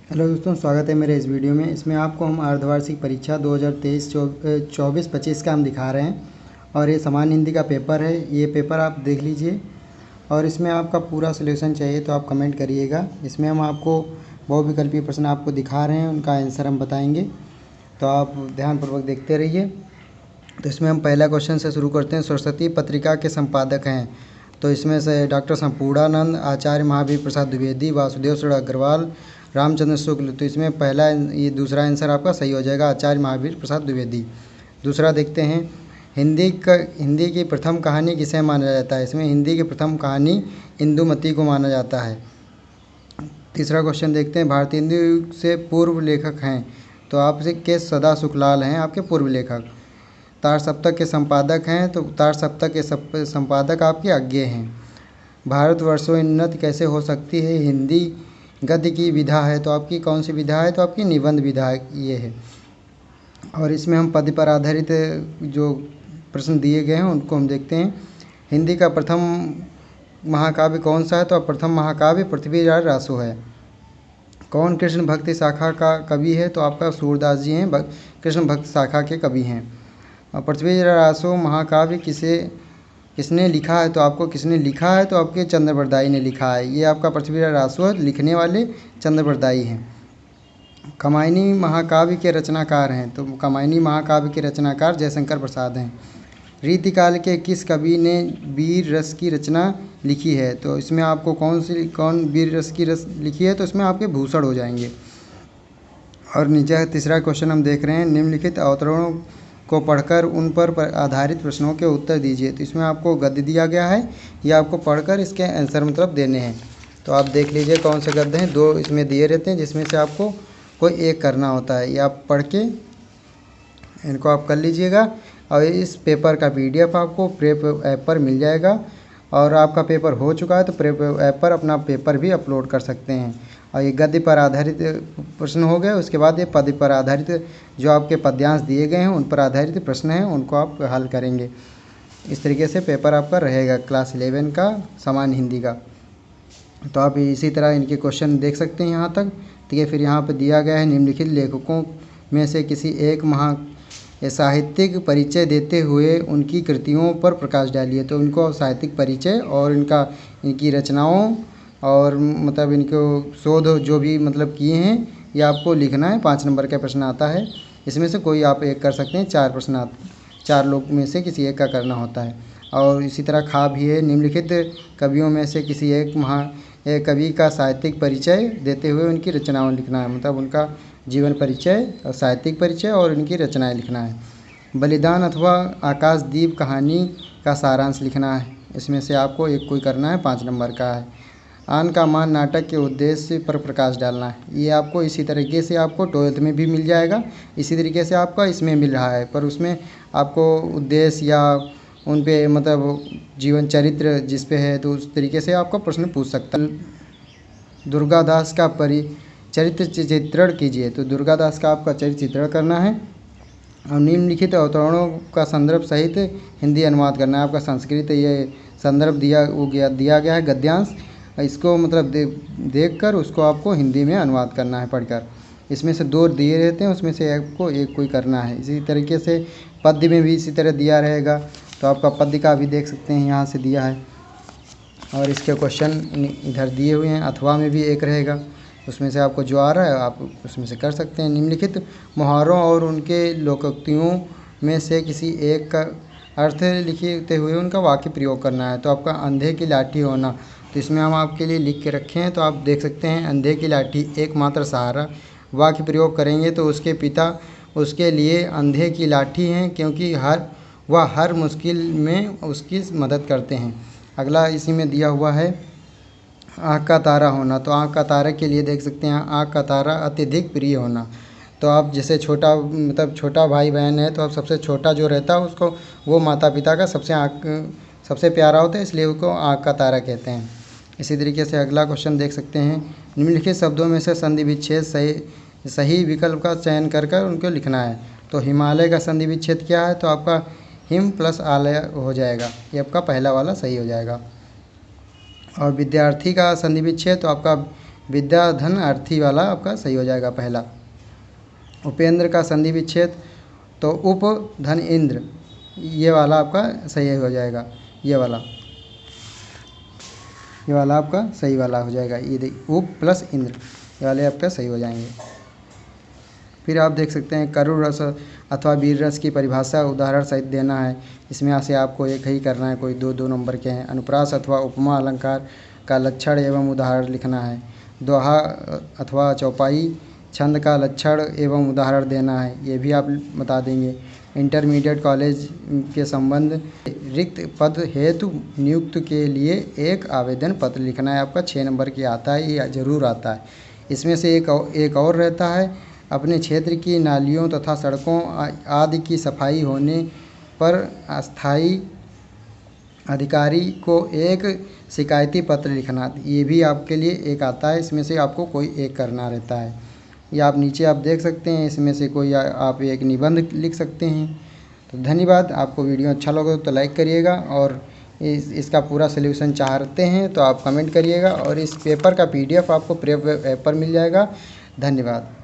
Hello दोस्तों, स्वागत है मेरे इस वीडियो में। इसमें आपको हम अर्धवार्षिक परीक्षा 2023-24-25 का हम दिखा रहे हैं और ये सामान्य हिंदी का पेपर है। ये पेपर आप देख लीजिए और इसमें आपका पूरा सलूशन चाहिए तो आप कमेंट करिएगा। इसमें हम आपको बहुविकल्पीय प्रश्न आपको दिखा रहे हैं, उनका आंसर हम बताएंगे, तो आप ध्यानपूर्वक देखते रहिए। तो इसमें हम पहला क्वेश्चन से शुरू करते हैं। सरस्वती पत्रिका के संपादक हैं, तो इसमें से डॉक्टर संपूर्णानंद, आचार्य महावीर प्रसाद द्विवेदी, वासुदेव शरण अग्रवाल, रामचंद्र शुक्ल। तो इसमें पहला ये दूसरा आंसर आपका सही हो जाएगा, आचार्य महावीर प्रसाद द्विवेदी। दूसरा देखते हैं, हिंदी की प्रथम कहानी किसे माना जाता है। इसमें हिंदी की प्रथम कहानी इंदुमती को माना जाता है। तीसरा क्वेश्चन देखते हैं, भारतीय हिंदी से पूर्व लेखक हैं, तो आपसे के सदा सुखलाल हैं आपके पूर्व लेखक। तार सप्तक के संपादक हैं, तो तार सप्तक के संपादक आपके अज्ञे हैं। भारतवर्षोन्नति कैसे हो सकती है, हिंदी गद्य की विधा है, तो आपकी कौन सी विधा है, तो आपकी निबंध विधा ये है। और इसमें हम पद्य पर आधारित जो प्रश्न दिए गए हैं उनको हम देखते हैं। हिंदी का प्रथम महाकाव्य कौन सा है, तो प्रथम महाकाव्य पृथ्वीराज रासो है। कौन कृष्ण भक्ति शाखा का कवि है, तो आपका सूरदास जी हैं, कृष्ण भक्त शाखा के कवि हैं। पृथ्वीराज रासो महाकाव्य किसने लिखा है, तो आपको किसने लिखा है, तो आपके चंद्रबरदाई ने लिखा है। ये आपका पृथ्वीराज रासो लिखने वाले चंद्रबरदाई हैं। कामायनी महाकाव्य के रचनाकार हैं, तो कामायनी महाकाव्य के रचनाकार जयशंकर प्रसाद हैं। रीतिकाल के किस कवि ने वीर रस की रचना लिखी है, तो इसमें आपको कौन वीर रस की लिखी है, तो इसमें आपके भूषण हो जाएंगे। और नीचे तीसरा क्वेश्चन हम देख रहे हैं, निम्नलिखित अवतरणों को पढ़कर उन पर आधारित प्रश्नों के उत्तर दीजिए। तो इसमें आपको गद्य दिया गया है, या आपको पढ़कर इसके आंसर मतलब देने हैं। तो आप देख लीजिए कौन से गद्य हैं। दो इसमें दिए रहते हैं, जिसमें से आपको कोई एक करना होता है। ये आप पढ़ के इनको आप कर लीजिएगा। और इस पेपर का PDF आपको प्रेप ऐप पर मिल जाएगा। और आपका पेपर हो चुका है तो प्रेप ऐप पर अपना पेपर भी अपलोड कर सकते हैं। और ये गद्य पर आधारित प्रश्न हो गए। उसके बाद ये पद्य पर आधारित जो आपके पद्यांश दिए गए हैं उन पर आधारित प्रश्न हैं, उनको आप हल करेंगे। इस तरीके से पेपर आपका रहेगा क्लास 11 का सामान्य हिंदी का। तो आप इसी तरह इनके क्वेश्चन देख सकते हैं यहाँ तक। ठीक है, फिर यहाँ पर दिया गया है, निम्नलिखित लेखकों में से किसी एक साहित्यिक परिचय देते हुए उनकी कृतियों पर प्रकाश डालिए। तो इनको साहित्यिक परिचय और इनकी रचनाओं और मतलब इनको शोध जो भी मतलब किए हैं ये आपको लिखना है। 5 नंबर का प्रश्न आता है, इसमें से कोई आप एक कर सकते हैं। 4 प्रश्न 4 लोग में से किसी एक का करना होता है। और इसी तरह खा भी है, निम्नलिखित कवियों में से किसी एक कवि का साहित्यिक परिचय देते हुए उनकी रचनाओं लिखना है। मतलब उनका जीवन परिचय और साहित्यिक परिचय और उनकी रचनाएं लिखना है। बलिदान अथवा आकाशदीप कहानी का सारांश लिखना है। इसमें से आपको एक कोई करना है, 5 नंबर का है। आन का मान नाटक के उद्देश्य पर प्रकाश डालना है। ये आपको इसी तरीके से आपको 12th में भी मिल जाएगा। इसी तरीके से आपका इसमें मिल रहा है, पर उसमें आपको उद्देश्य या उन पे मतलब जीवन चरित्र जिस पे है, तो उस तरीके से आपका प्रश्न पूछ सकता है। दुर्गादास का चरित्र चित्रण कीजिए। तो दुर्गादास का आपका चरित्र चित्रण करना है। और निम्नलिखित अवतरणों का संदर्भ सहित हिंदी अनुवाद करना है। आपका संस्कृत ये संदर्भ दिया गया है गद्यांश, इसको मतलब देख कर उसको आपको हिंदी में अनुवाद करना है पढ़कर। इसमें से 2 दिए रहते हैं, उसमें से आपको एक कोई करना है। इसी तरीके से पद्य में भी इसी तरह दिया रहेगा, तो आपका पद्य का भी देख सकते हैं, यहाँ से दिया है। और इसके क्वेश्चन इधर दिए हुए हैं। अथवा में भी एक रहेगा, उसमें से आपको जो आ रहा है आप उसमें से कर सकते हैं। निम्नलिखित मुहावरों और उनके लोकोक्तियों में से किसी एक का अर्थ लिखते हुए उनका वाक्य प्रयोग करना है। तो आपका अंधे की लाठी होना, तो इसमें हम आपके लिए लिख के रखे हैं, तो आप देख सकते हैं। अंधे की लाठी एकमात्र सहारा। वाक्य प्रयोग करेंगे तो उसके पिता उसके लिए अंधे की लाठी हैं, क्योंकि वह हर मुश्किल में उसकी मदद करते हैं। अगला इसी में दिया हुआ है, आँख का तारा होना। तो आँख का तारा के लिए देख सकते हैं, आँख का तारा अत्यधिक प्रिय होना। तो आप जैसे छोटा भाई बहन है, तो आप सबसे छोटा जो रहता है उसको वो माता पिता का सबसे प्यारा होता है, इसलिए उसको आँख का तारा कहते हैं। इसी तरीके से अगला क्वेश्चन देख सकते हैं, निम्नलिखित शब्दों में से संधि विच्छेद सही विकल्प का चयन कर उनको लिखना है। तो हिमालय का संधि विच्छेद क्या है, तो आपका हिम प्लस आलय हो जाएगा, ये आपका पहला वाला सही हो जाएगा। और विद्यार्थी का संधि विच्छेद, तो आपका विद्याधन अर्थी वाला आपका सही हो जाएगा पहला। उपेंद्र का संधि विच्छेद, तो उप धन इंद्र, ये वाला आपका सही हो जाएगा। ये वाला आपका सही वाला हो जाएगा। ये देखिए उप प्लस इंद्र, ये वाले आपका सही हो जाएंगे। फिर आप देख सकते हैं करुण रस अथवा वीर रस की परिभाषा उदाहरण सहित देना है। इसमें से आपको एक ही करना है, कोई दो नंबर के हैं। अनुप्रास अथवा उपमा अलंकार का लक्षण एवं उदाहरण लिखना है। दोहा अथवा चौपाई छंद का लक्षण एवं उदाहरण देना है, ये भी आप बता देंगे। इंटरमीडिएट कॉलेज के संबंध रिक्त पद हेतु नियुक्त के लिए एक आवेदन पत्र लिखना है। आपका 6 नंबर की आता है, ये ज़रूर आता है। इसमें से एक और रहता है, अपने क्षेत्र की नालियों तथा सड़कों आदि की सफाई होने पर अस्थायी अधिकारी को एक शिकायती पत्र लिखना, ये भी आपके लिए एक आता है। इसमें से आपको कोई एक करना रहता है। या आप नीचे आप देख सकते हैं, इसमें से कोई आप एक निबंध लिख सकते हैं। तो धन्यवाद। आपको वीडियो अच्छा लगा तो लाइक करिएगा, और इसका पूरा सलूशन चाहते हैं तो आप कमेंट करिएगा, और इस पेपर का PDF आपको पेपर मिल जाएगा। धन्यवाद।